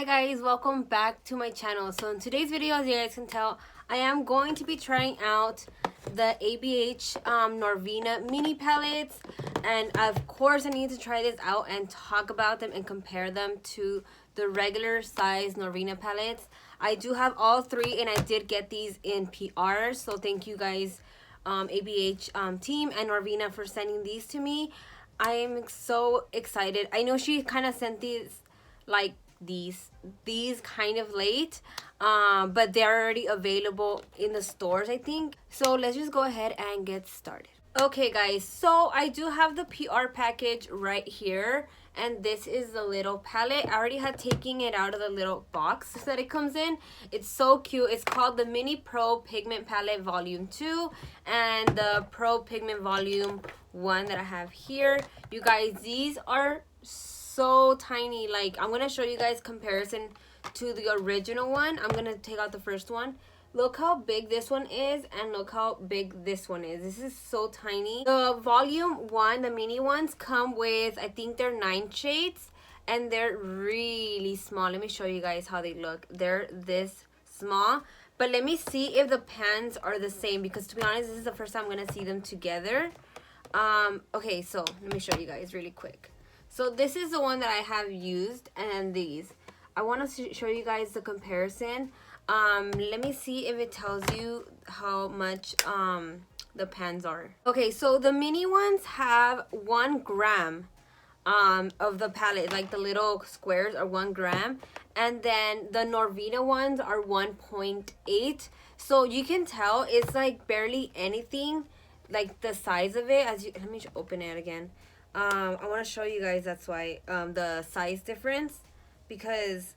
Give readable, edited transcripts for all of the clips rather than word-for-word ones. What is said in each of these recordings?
Hi guys, welcome back to my channel. So in today's video, as you guys can tell, I am going to be trying out the ABH Norvina mini palettes, and of course I need to try this out and talk about them and compare them to the regular size Norvina palettes. I do have all three and I did get these in PR, so thank you guys ABH team and Norvina for sending these to me. I am so excited. I know she kind of sent these like these kind of late, but they're already available in the stores, I think. So let's just go ahead and get started. Okay guys, so I do have the PR package right here, and this is the little palette. I already had taken it out of the little box that it comes in. It's so cute. It's called the Mini Pro Pigment Palette Volume 2 and the Pro Pigment Volume 1 that I have here. You guys, these are so tiny. Like, I'm gonna show you guys comparison to the original one. I'm gonna take out the first one. Look how big this one is and look how big this one is. This is so tiny. The volume 1, the mini ones, come with, I think they're 9 shades, and they're really small. Let me show you guys how they look. They're this small, but let me see if the pans are the same, because to be honest, this is the first time I'm gonna see them together. Okay, so let me show you guys really quick. So this is the one that I have used, and these. I want to show you guys the comparison. Let me see if it tells you how much the pans are. Okay, so the mini ones have 1 gram of the palette, like the little squares are 1 gram, and then the Norvina ones are 1.8. So you can tell it's like barely anything, like the size of it. As you, let me open it again. I want to show you guys, that's why, the size difference, because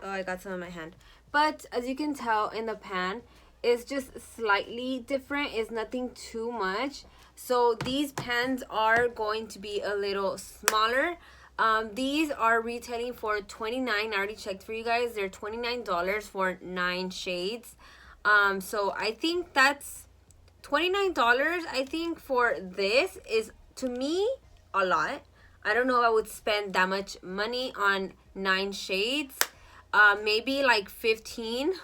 I got some in my hand. But as you can tell in the pan, it's just slightly different. It's nothing too much. So these pans are going to be a little smaller. These are retailing for $29. I already checked for you guys. They're $29 for 9 shades. So I think that's $29. I think for this is, to me, a lot. I don't know if I would spend that much money on 9 shades. Maybe like 15,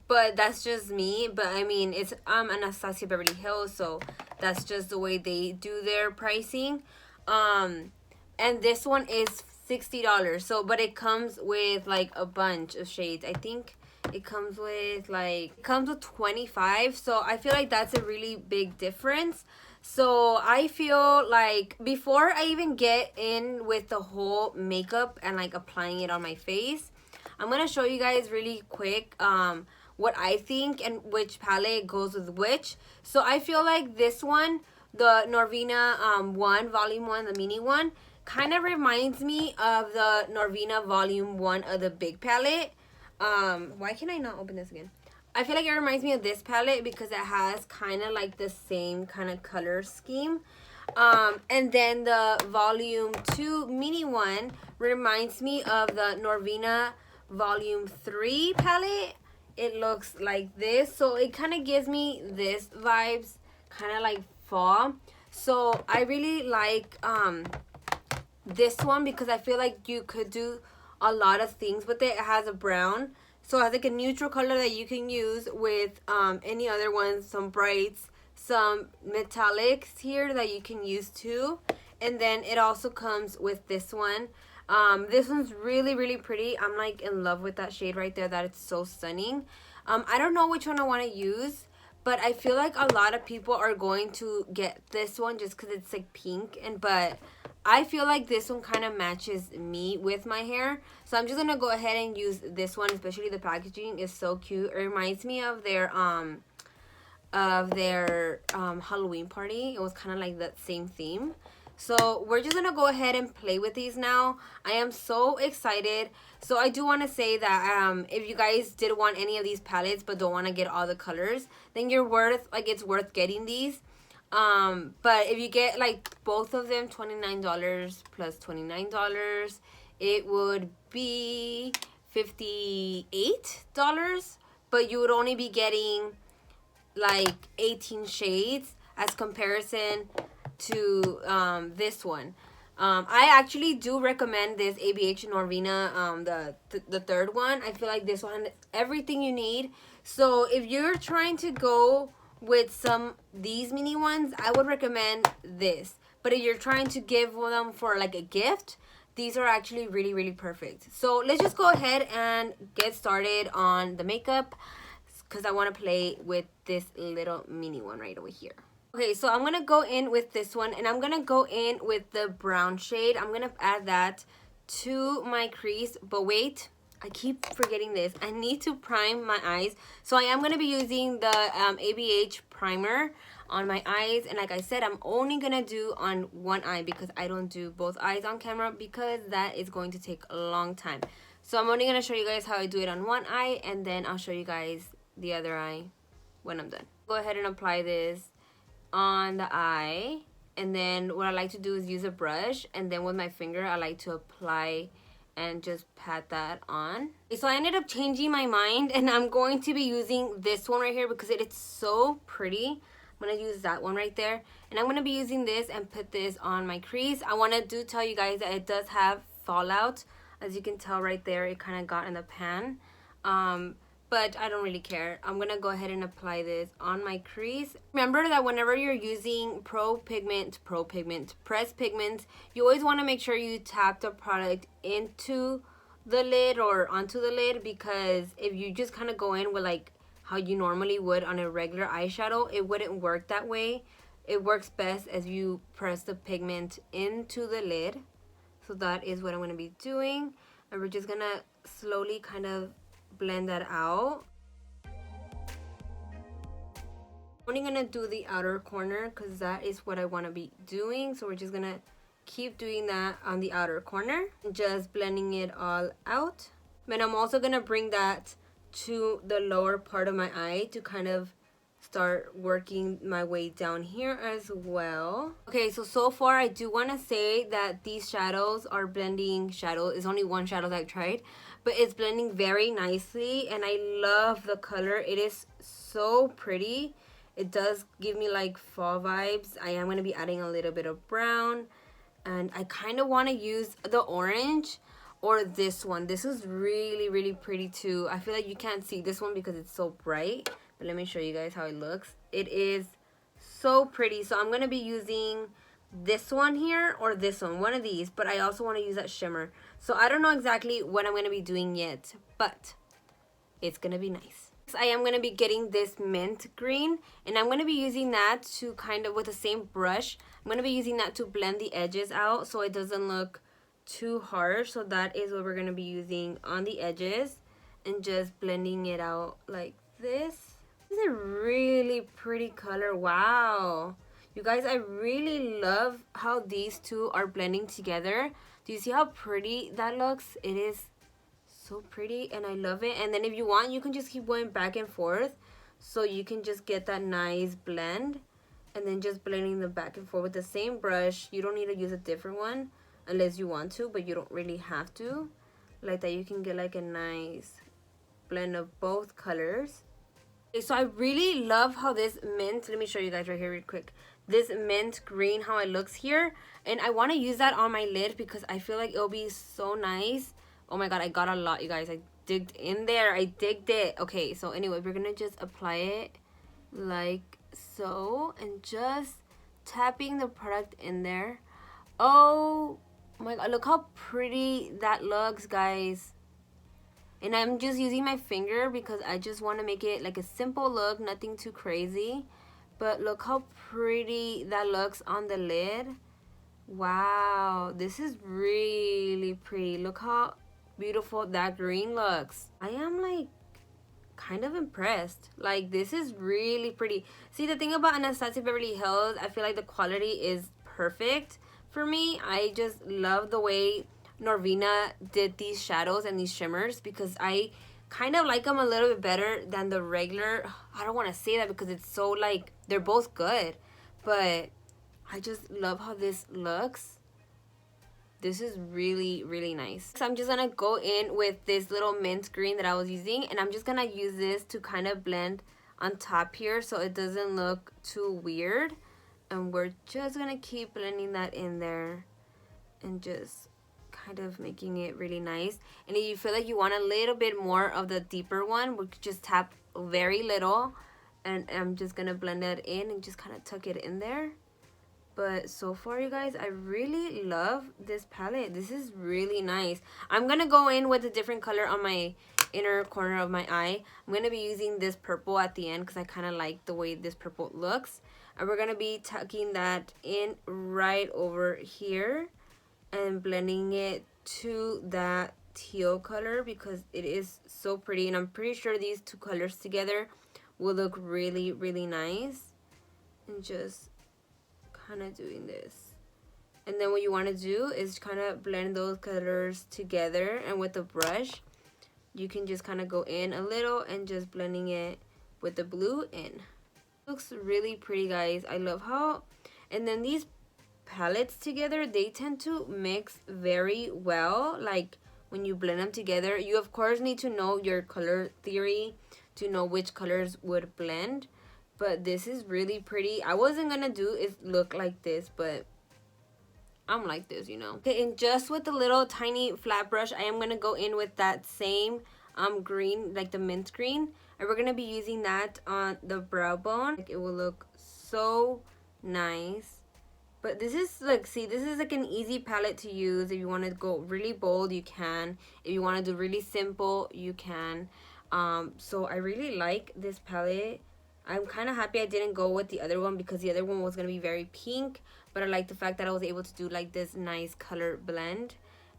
but that's just me. But I mean, it's Anastasia Beverly Hills, so that's just the way they do their pricing. And this one is $60. So, but it comes with like a bunch of shades. I think it comes with 25. So I feel like that's a really big difference. So I feel like before I even get in with the whole makeup and like applying it on my face, I'm going to show you guys really quick what I think and which palette goes with which. So I feel like this one, the Norvina 1, Volume 1, the mini one, kind of reminds me of the Norvina Volume 1 of the big palette. Why can I not open this again? I feel like it reminds me of this palette because it has kind of like the same kind of color scheme. And then the Volume 2 mini one reminds me of the Norvina Volume 3 palette. It looks like this, so it kind of gives me this vibes, kind of like fall. So I really like this one because I feel like you could do a lot of things with it. It has a brown, so it has like a neutral color that you can use with any other ones, some brights, some metallics here that you can use too. And then it also comes with this one. This one's really, really pretty. I'm like in love with that shade right there. That it's so stunning. I don't know which one I want to use, but I feel like a lot of people are going to get this one just because it's like pink. But I feel like this one kind of matches me with my hair. So I'm just going to go ahead and use this one, especially the packaging is so cute. It reminds me of their Halloween party. It was kind of like that same theme. So we're just gonna go ahead and play with these now. I am so excited. So I do want to say that if you guys did want any of these palettes but don't want to get all the colors, then it's worth getting these. But if you get like both of them, $29 plus $29, it would be $58. But you would only be getting like 18 shades as comparison to this one. I actually do recommend this ABH Norvina, the third one. I feel like this one has everything you need. So if you're trying to go with these mini ones, I would recommend this. But if you're trying to give them for like a gift, these are actually really, really perfect. So let's just go ahead and get started on the makeup, because I want to play with this little mini one right over here. Okay, so I'm going to go in with this one, and I'm going to go in with the brown shade. I'm going to add that to my crease, but wait, I keep forgetting this. I need to prime my eyes. So I am going to be using the ABH primer on my eyes, and like I said, I'm only going to do on one eye because I don't do both eyes on camera because that is going to take a long time. So I'm only going to show you guys how I do it on one eye, and then I'll show you guys the other eye when I'm done. Go ahead and apply this on the eye, and then what I like to do is use a brush, and then with my finger I like to apply and just pat that on. So I ended up changing my mind, and I'm going to be using this one right here because it is so pretty. I'm going to use that one right there, and I'm going to be using this and put this on my crease. I want to tell you guys that it does have fallout. As you can tell right there, it kind of got in the pan. But I don't really care. I'm going to go ahead and apply this on my crease. Remember that whenever you're using pressed pigments, you always want to make sure you tap the product into the lid or onto the lid, because if you just kind of go in with like how you normally would on a regular eyeshadow, it wouldn't work that way. It works best as you press the pigment into the lid. So that is what I'm going to be doing. And we're just going to slowly kind of blend that out. I'm only gonna do the outer corner because that is what I want to be doing. So we're just gonna keep doing that on the outer corner, just blending it all out. And I'm also gonna bring that to the lower part of my eye to kind of start working my way down here as well. Okay, so far I do want to say that these shadows are blending. Shadow is only one shadow that I tried, but it's blending very nicely, and I love the color. It is so pretty. It does give me like fall vibes. I am going to be adding a little bit of brown, and I kind of want to use the orange or this one. This is really, really pretty too. I feel like you can't see this one because it's so bright, but let me show you guys how it looks. It is so pretty. So I'm going to be using this one here or this one of these, but I also want to use that shimmer. So I don't know exactly what I'm going to be doing yet, but it's going to be nice. I am going to be getting this mint green, and I'm going to be using that to kind of, with the same brush, I'm going to be using that to blend the edges out so it doesn't look too harsh. So that is what we're going to be using on the edges, and just blending it out like this. This is a really pretty color. Wow. You guys, I really love how these two are blending together. Do you see how pretty that looks? It is so pretty, and I love it. And then if you want, you can just keep going back and forth, so you can just get that nice blend, and then just blending them back and forth with the same brush. You don't need to use a different one unless you want to, but you don't really have to. Like that, you can get like a nice blend of both colors. Okay, so I really love how this mint, let me show you guys right here real quick, this mint green, how it looks here, and I want to use that on my lid because I feel like it'll be so nice. Oh my god, I got a lot, you guys. I digged in there. I digged it. Okay, so anyway, we're gonna just apply it like so, and just tapping the product in there. Oh my god, look how pretty that looks, guys. And I'm just using my finger because I just want to make it like a simple look, nothing too crazy. But look how pretty that looks on the lid. Wow, this is really pretty. Look how beautiful that green looks. I am like kind of impressed. Like, this is really pretty. See, the thing about Anastasia Beverly Hills, I feel like the quality is perfect for me. I just love the way Norvina did these shadows and these shimmers, because I kind of like them a little bit better than the regular. I don't want to say that because it's so like, they're both good, but I just love how this looks. This is really, really nice. So I'm just gonna go in with this little mint green that I was using, and I'm just gonna use this to kind of blend on top here so it doesn't look too weird. And we're just gonna keep blending that in there. and just kind of making it really nice. And if you feel like you want a little bit more of the deeper one, we could just tap very little, and I'm just gonna blend it in and just kind of tuck it in there. But so far, you guys, I really love this palette. This is really nice. I'm gonna go in with a different color on my inner corner of my eye. I'm gonna be using this purple at the end because I kind of like the way this purple looks. And we're gonna be tucking that in right over here and blending it to that teal color because it is so pretty, and I'm pretty sure these two colors together will look really, really nice. And just kind of doing this, and then what you want to do is kind of blend those colors together, and with the brush you can just kind of go in a little and just blending it with the blue in. Looks really pretty, guys. I love how, and then these palettes together, they tend to mix very well. Like when you blend them together, you of course need to know your color theory to know which colors would blend. But this is really pretty. I wasn't gonna do it look like this, but I'm like this, you know. Okay, and just with the little tiny flat brush, I am gonna go in with that same green, like the mint green, and we're gonna be using that on the brow bone. Like, it will look so nice. But this is like, see, this is like an easy palette to use. If you want to go really bold, you can. If you want to do really simple, you can. So I really like this palette. I'm kind of happy I didn't go with the other one because the other one was going to be very pink. But I like the fact that I was able to do like this nice color blend.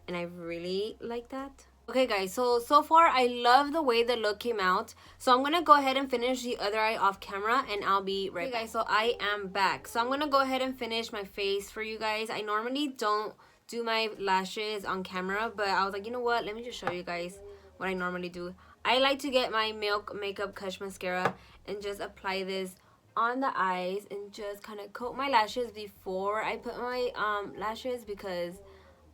And I really like that. Okay, guys, so far I love the way the look came out. So I'm gonna go ahead and finish the other eye off camera, and I'll be right back. Guys, so I am back. So I'm gonna go ahead and finish my face for you guys. I normally don't do my lashes on camera, but I was like, you know what, let me just show you guys what I normally do. I like to get my Milk Makeup Kush mascara and just apply this on the eyes and just kind of coat my lashes before I put my lashes, because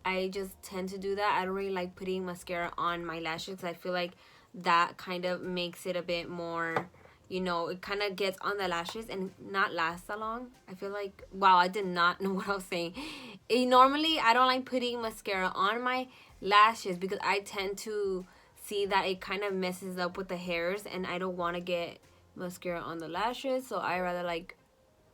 I just tend to do that. I don't really like putting mascara on my lashes because I feel like that kind of makes it a bit more, you know, it kind of gets on the lashes and not last that long. I feel like, wow, I did not know what I was saying. Normally, I don't like putting mascara on my lashes because I tend to see that it kind of messes up with the hairs, and I don't want to get mascara on the lashes, so I rather like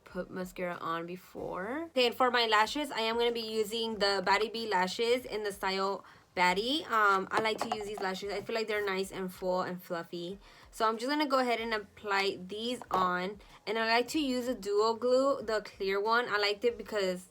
put mascara on before. Okay, and for my lashes, I am going to be using the Batty Bee lashes in the style Batty. I like to use these lashes. I feel like they're nice and full and fluffy. So I'm just going to go ahead and apply these on. And I like to use a duo glue, the clear one. I liked it because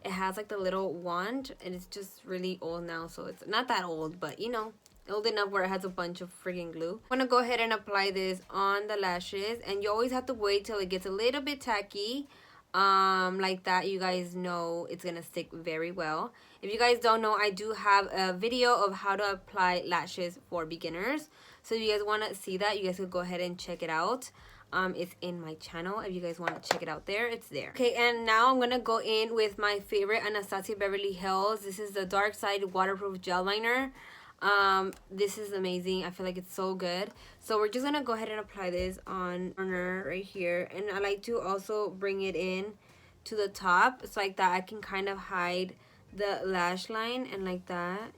it has like the little wand, and it's just really old now. So it's not that old, but you know, old enough where it has a bunch of freaking glue. I'm gonna go ahead and apply this on the lashes, and you always have to wait till it gets a little bit tacky, like that. You guys know it's gonna stick very well. If you guys don't know, I do have a video of how to apply lashes for beginners, so if you guys want to see that, you guys could go ahead and check it out. It's in my channel. If you guys want to check it out there, it's there. Okay, and now I'm gonna go in with my favorite Anastasia Beverly Hills. This is the Dark Side Waterproof Gel Liner. This is amazing. I feel like it's so good. So we're just gonna go ahead and apply this on corner right here, and I like to also bring it in to the top. It's like that I can kind of hide the lash line, and like that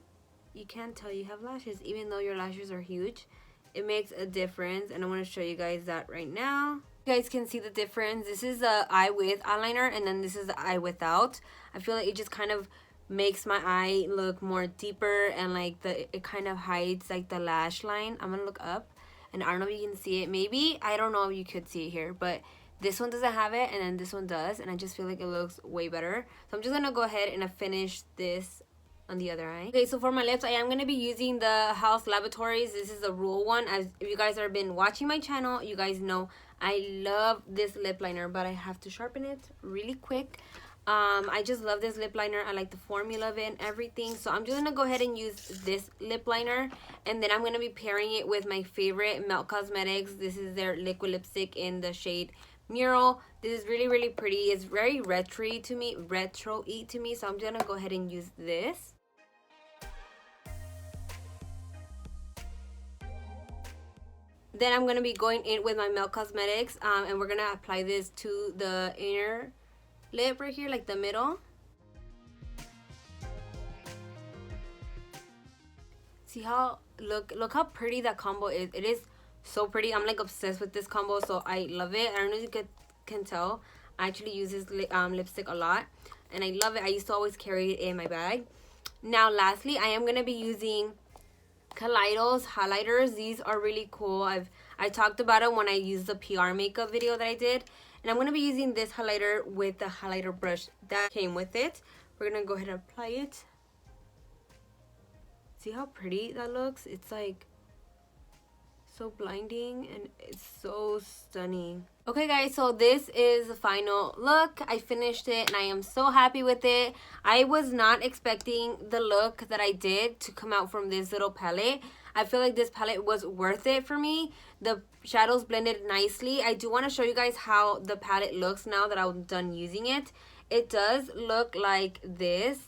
you can't tell you have lashes even though your lashes are huge. It makes a difference, and I want to show you guys that right now. You guys can see the difference. This is the eye with eyeliner, and then this is the eye without. I feel like it just kind of makes my eye look more deeper, and like it kind of hides like the lash line. I'm gonna look up, and I don't know if you can see it. Maybe, I don't know if you could see it here, but this one doesn't have it, and then this one does, and I just feel like it looks way better. So I'm just gonna go ahead and finish this on the other eye. Okay, so for my lips, I am gonna be using the House Laboratories. This is the Rule one. As if you guys have been watching my channel, you guys know I love this lip liner, but I have to sharpen it really quick. I just love this lip liner. I like the formula of it and everything. So I'm just gonna go ahead and use this lip liner, and then I'm gonna be pairing it with my favorite Melt Cosmetics. This is their liquid lipstick in the shade Mural. This is really, really pretty. It's very retro-y to me, so I'm gonna go ahead and use this. Then I'm gonna be going in with my Melt Cosmetics, and we're gonna apply this to the inner lip right here, like the middle. see how look how pretty that combo is. It is so pretty. I'm like obsessed with this combo, so I love it. I don't know if you can tell. I actually use this lipstick a lot, and I love it. I used to always carry it in my bag. Now, lastly, I am gonna be using Kaleido's highlighters. These are really cool. I talked about it when I used the PR makeup video that I did, and I'm gonna be using this highlighter with the highlighter brush that came with it. We're gonna go ahead and apply it. See how pretty that looks? It's like so blinding and it's so stunning. Okay guys, so this is the final look. I finished it and I am so happy with it. I was not expecting the look that I did to come out from this little palette. I feel like this palette was worth it for me. The shadows blended nicely. I do want to show you guys how the palette looks now that I'm done using it. It does look like this.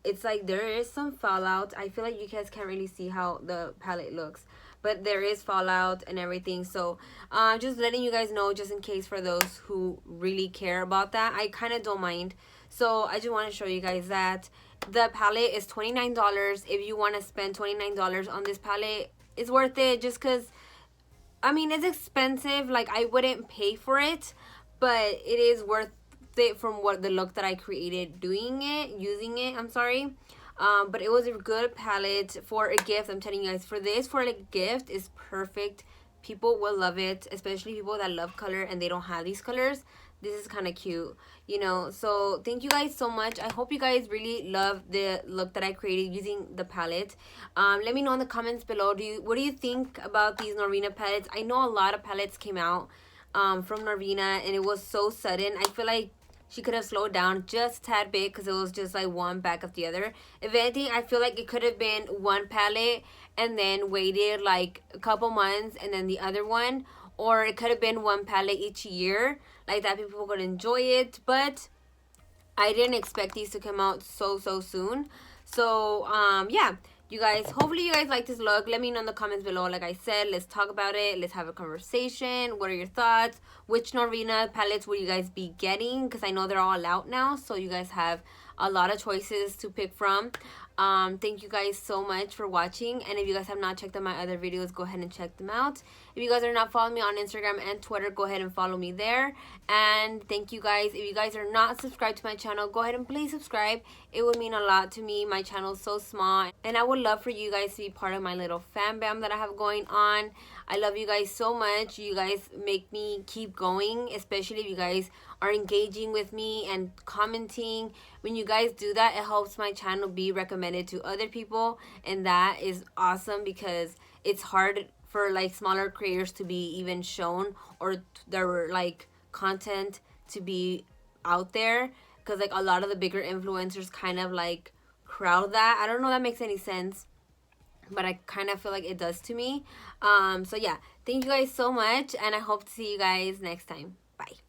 It's like there is some fallout. I feel like you guys can't really see how the palette looks, but there is fallout and everything. So just letting you guys know, just in case for those who really care about that. I kind of don't mind. So I just want to show you guys that the palette is $29. If you want to spend $29 on this palette, it's worth it, just because I mean it's expensive. Like I wouldn't pay for it, but it is worth it from what the look that I created using it. I'm sorry. But it was a good palette for a gift. I'm telling you guys, for a gift is perfect. People will love it, especially people that love color and they don't have these colors. This is kind of cute, you know. So thank you guys so much. I hope you guys really love the look that I created using the palette. Let me know in the comments below, what do you think about these Norvina palettes? I know a lot of palettes came out from Norvina and it was so sudden. I feel like she could have slowed down just a tad bit because it was just like one back of the other. If anything, I feel like it could have been one palette and then waited like a couple months and then the other one. Or it could have been one palette each year. Like that people would enjoy it. But I didn't expect these to come out so soon. So, yeah. You guys, hopefully you guys like this look. Let me know in the comments below. Like I said, let's talk about it. Let's have a conversation. What are your thoughts? Which Norvina palettes will you guys be getting? Because I know they're all out now. So you guys have a lot of choices to pick from. Thank you guys so much for watching. And if you guys have not checked out my other videos, go ahead and check them out. If you guys are not following me on Instagram and Twitter, go ahead and follow me there. And thank you guys. If you guys are not subscribed to my channel, go ahead and please subscribe. It would mean a lot to me. My channel is so small, and I would love for you guys to be part of my little fan bam that I have going on. I love you guys so much. You guys make me keep going, especially if you guys are engaging with me and commenting. When you guys do that, it helps my channel be recommended to other people, and that is awesome because it's hard for like smaller creators to be even shown, or their like content to be out there, because like a lot of the bigger influencers kind of like crowd that. I don't know if that makes any sense, but I kind of feel like it does to me. So yeah, thank you guys so much, and I hope to see you guys next time. Bye.